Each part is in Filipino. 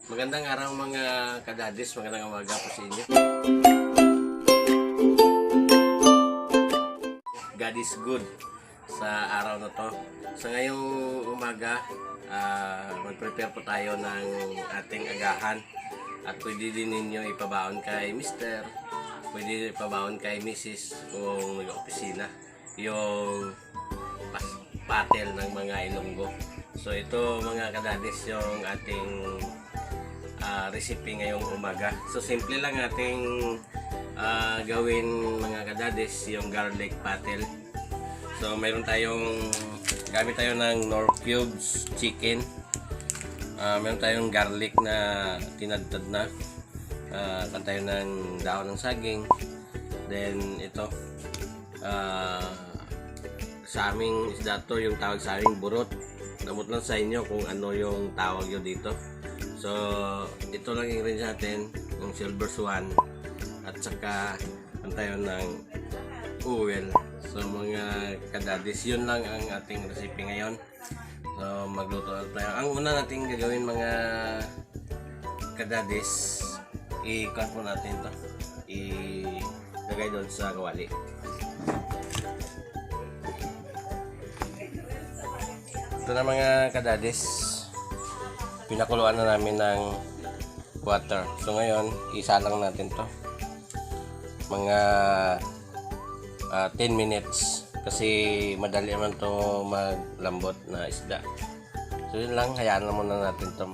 Magandang araw mga kadadis, magandang umaga po sa inyo. God is good sa araw na to. Sa ngayong umaga, mag-prepare po tayo ng ating agahan. At pwede din ninyo ipabaon kay Mr. Pwede ipabaon kay Mrs. kung nag-opisina. Yung patel ng mga Ilonggo. So ito mga kadadis yung ating recipe ngayong umaga. So simple lang ating gawin mga kadadis, yung garlic patel. So mayroon tayong gamit tayo ng Knorr cubes chicken. Mayroon tayong garlic na tinadtad na. Kan tayo ng daon ng saging. Then ito sa aming isda to, yung tawag sa aming burot. Namut lang sa inyo kung ano yung tawag nyo dito. So ito lang yung range natin, yung silver swan at saka ang tayo ng oil. So mga kadadis, yun lang ang ating recipe ngayon. So magluto na tayo. Ang una nating gagawin mga kadadis, i-cut po natin ito, ilagay doon sa kawali. Ito na mga kadadis, pinakuluan na namin ng water. So ngayon, isalang natin to mga 10 minutes kasi madali naman to maglambot na isda. So yun lang, hayaan na muna natin to.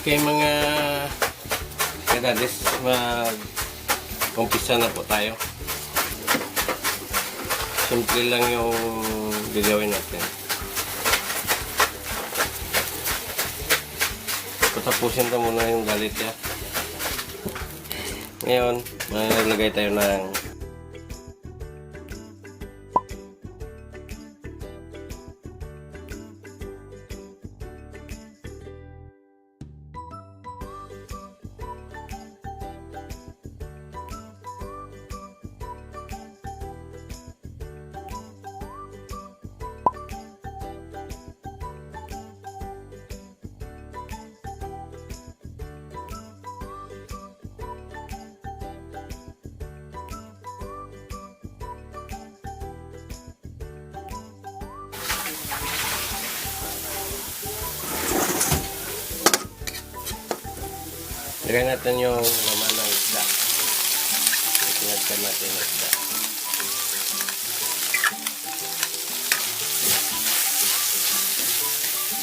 Okay mga kadadis, mag-umpisa na po tayo. Simple lang yung gagawin natin. Patapusin na muna yung galit ya. Ngayon, maglagay tayo ng lagay natin yung laman ng isda. Itinagkan natin yung isda.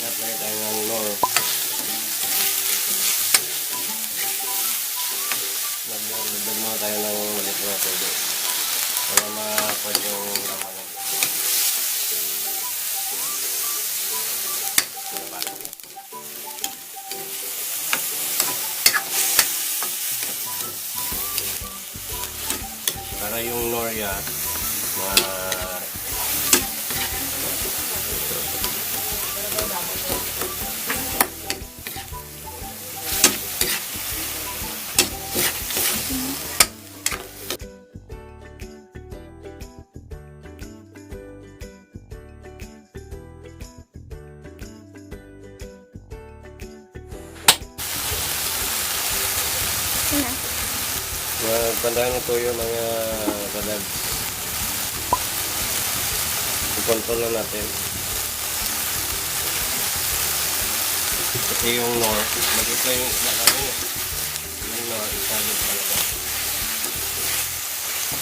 Lagay tayo ng Knorr. Nagdag muna tayo ng malit na tubig para mapag yung laman ng isda. Para yung Knorr ya magpandahan ng tuyo mga kadad. I-control na natin. Kasi yung Knorr, magkita yung isda namin eh. Yung Knorr, isagin talaga.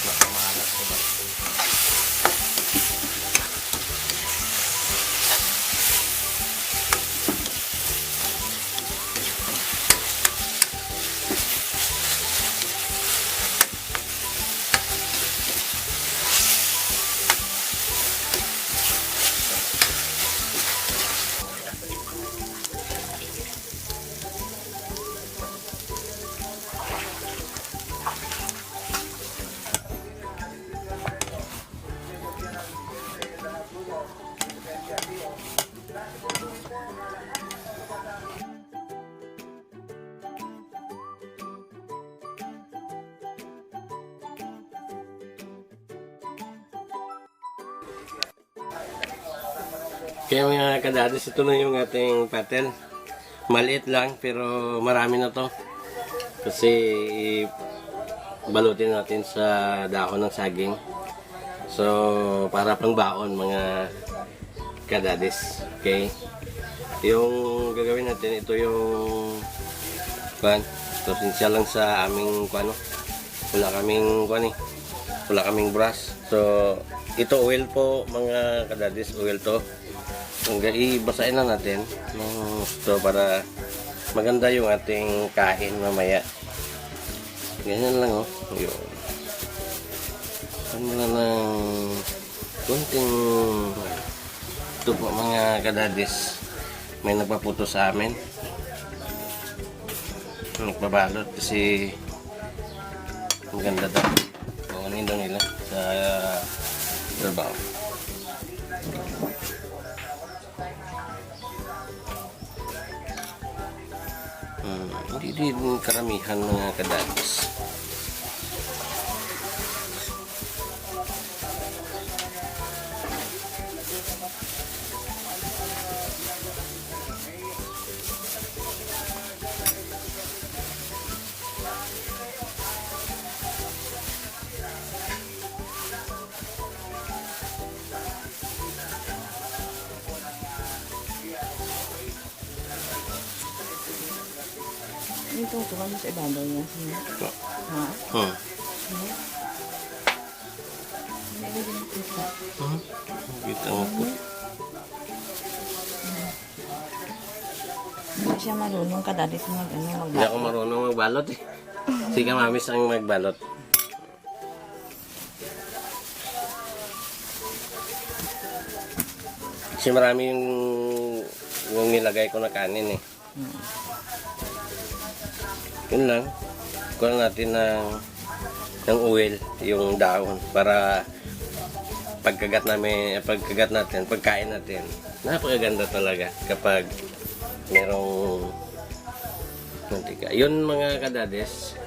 Nakamahalas ko ba? Kaya mga kadadis, ito na yung ating pattern. Maliit lang pero marami na to. Kasi balutin natin sa dahon ng saging. So para pang baon mga kadadis. Okay. Yung gagawin natin, ito yung kuan. So sinsya lang sa aming kuano. Wala kaming kuan eh. Wala kaming brush. So ito oil po mga kadadis, oil to. Ibasahin na natin ng gusto para maganda yung ating kain mamaya. Ganyan lang oh. Yun. Ano na ng kunting ito po mga kadadis. May nagpaputo sa amin. Nagbabalot kasi maganda daw. Kukunin daw nila sa trabaho. Hindi din karamihan mga kadadis. Ito, tuwa mo sa ibabaw niya. Ha? Kita mo po. Hindi siya marunong kadadis Hindi ako magbalot. marunong magbalot eh. Si Kamamis ang magbalot. Kasi marami yung nilagay ko na kanin eh. Yun lang. Kuha natin ng oil, yung dahon para pagkagat natin, pagkain natin. Napakaganda talaga kapag merong mantika. Yun mga kadadis.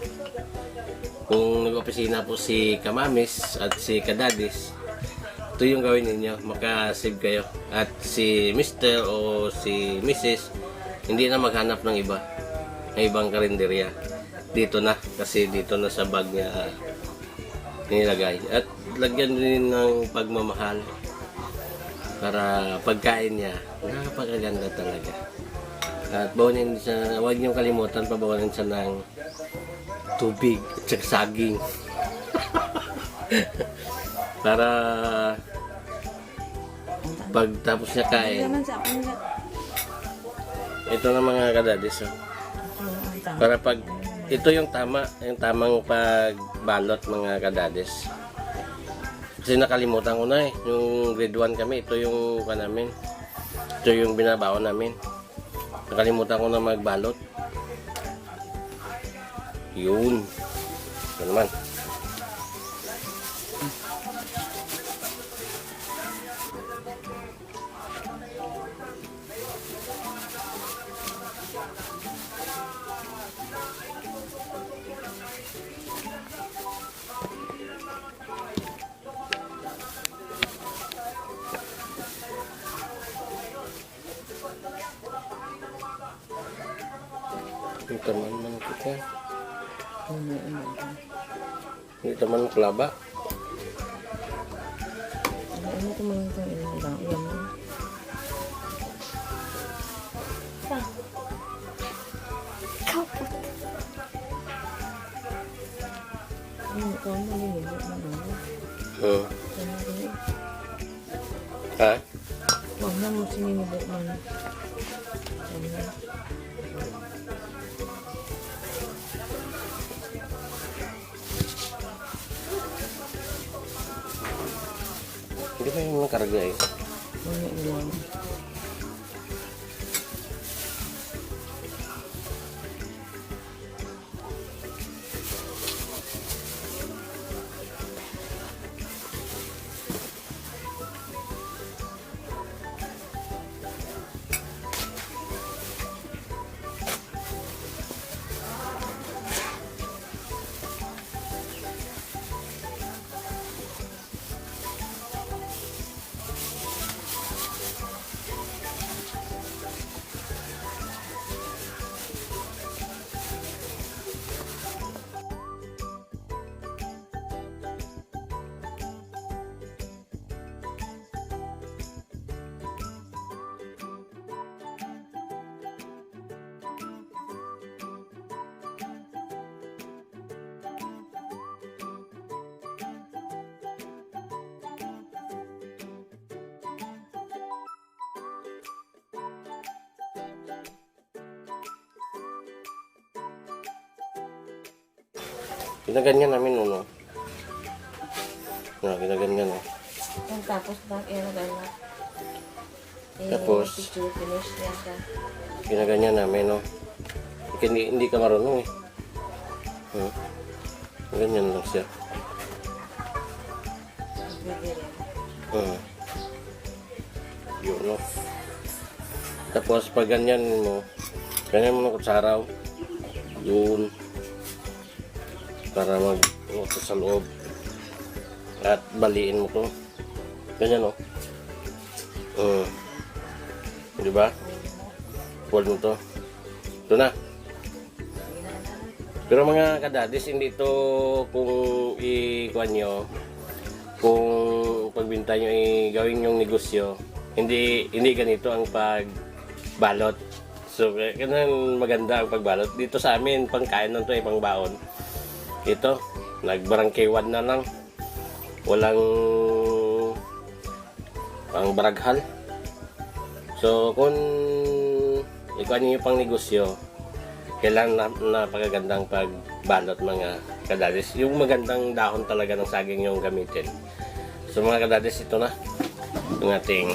Kung nag-opisina po si Kamamis at si Kadadis, ito yung gawin ninyo, makasave kayo. At si Mr. o si Mrs. hindi na maghanap ng iba, ng ibang karinderya. Dito na, kasi dito na sa bag niya nilagay. At lagyan din ng pagmamahal para pagkain niya, napakaganda talaga. At bawanin siya, huwag niyong kalimutan, pabawanin siya ng tubig at saka saging. Para pagtapos niya kain, ito na mga kadadis. Para pag ito yung tamang pagbalot mga kadadis. Kasi nakalimutan ko na eh, yung grade 1 kami, ito yung namin. Ito yung binabaon namin. Nakalimutan ko na magbalot. Yun. Ito naman. Ito man kita. Ito man klaba. Ano ko man ito ilang iyan mo? Ano ko mo nilibot na ba? Ha? Huwag na mo sinilibot man. Hindi pa yung nakarga eh. Ano ilan? Ginaganyan namin, no? Ginaganyan, no? Ang tapos bang gano'n. Tapos, Picture finish yan ka. ginaganyan namin, no? Hindi ka marunong, eh. Ganyan lang siya. Pwede rin. Yun, no? Tapos, pag ganyan mo ng kutsaraw. Yun. Para sa loob. At baliin mo to. Ganyan, no? Diba? Fold mo to. Ito na. Pero mga kadadis, hindi ito kung ikuan nyo, kung pagbinta nyo gawin yung negosyo, hindi ganito ang pagbalot. So, ganun maganda ang pagbalot. Dito sa amin, pangkain lang ito, pangbaon. Ito, nagbarangkewan na lang. Walang pang baraghal. So, kung ikuan nyo yung pang negosyo, kailangan napakagandang pagbalot mga kadadis. Yung magandang dahon talaga ng saging yung gamitin. So mga kadadis, ito na ang ating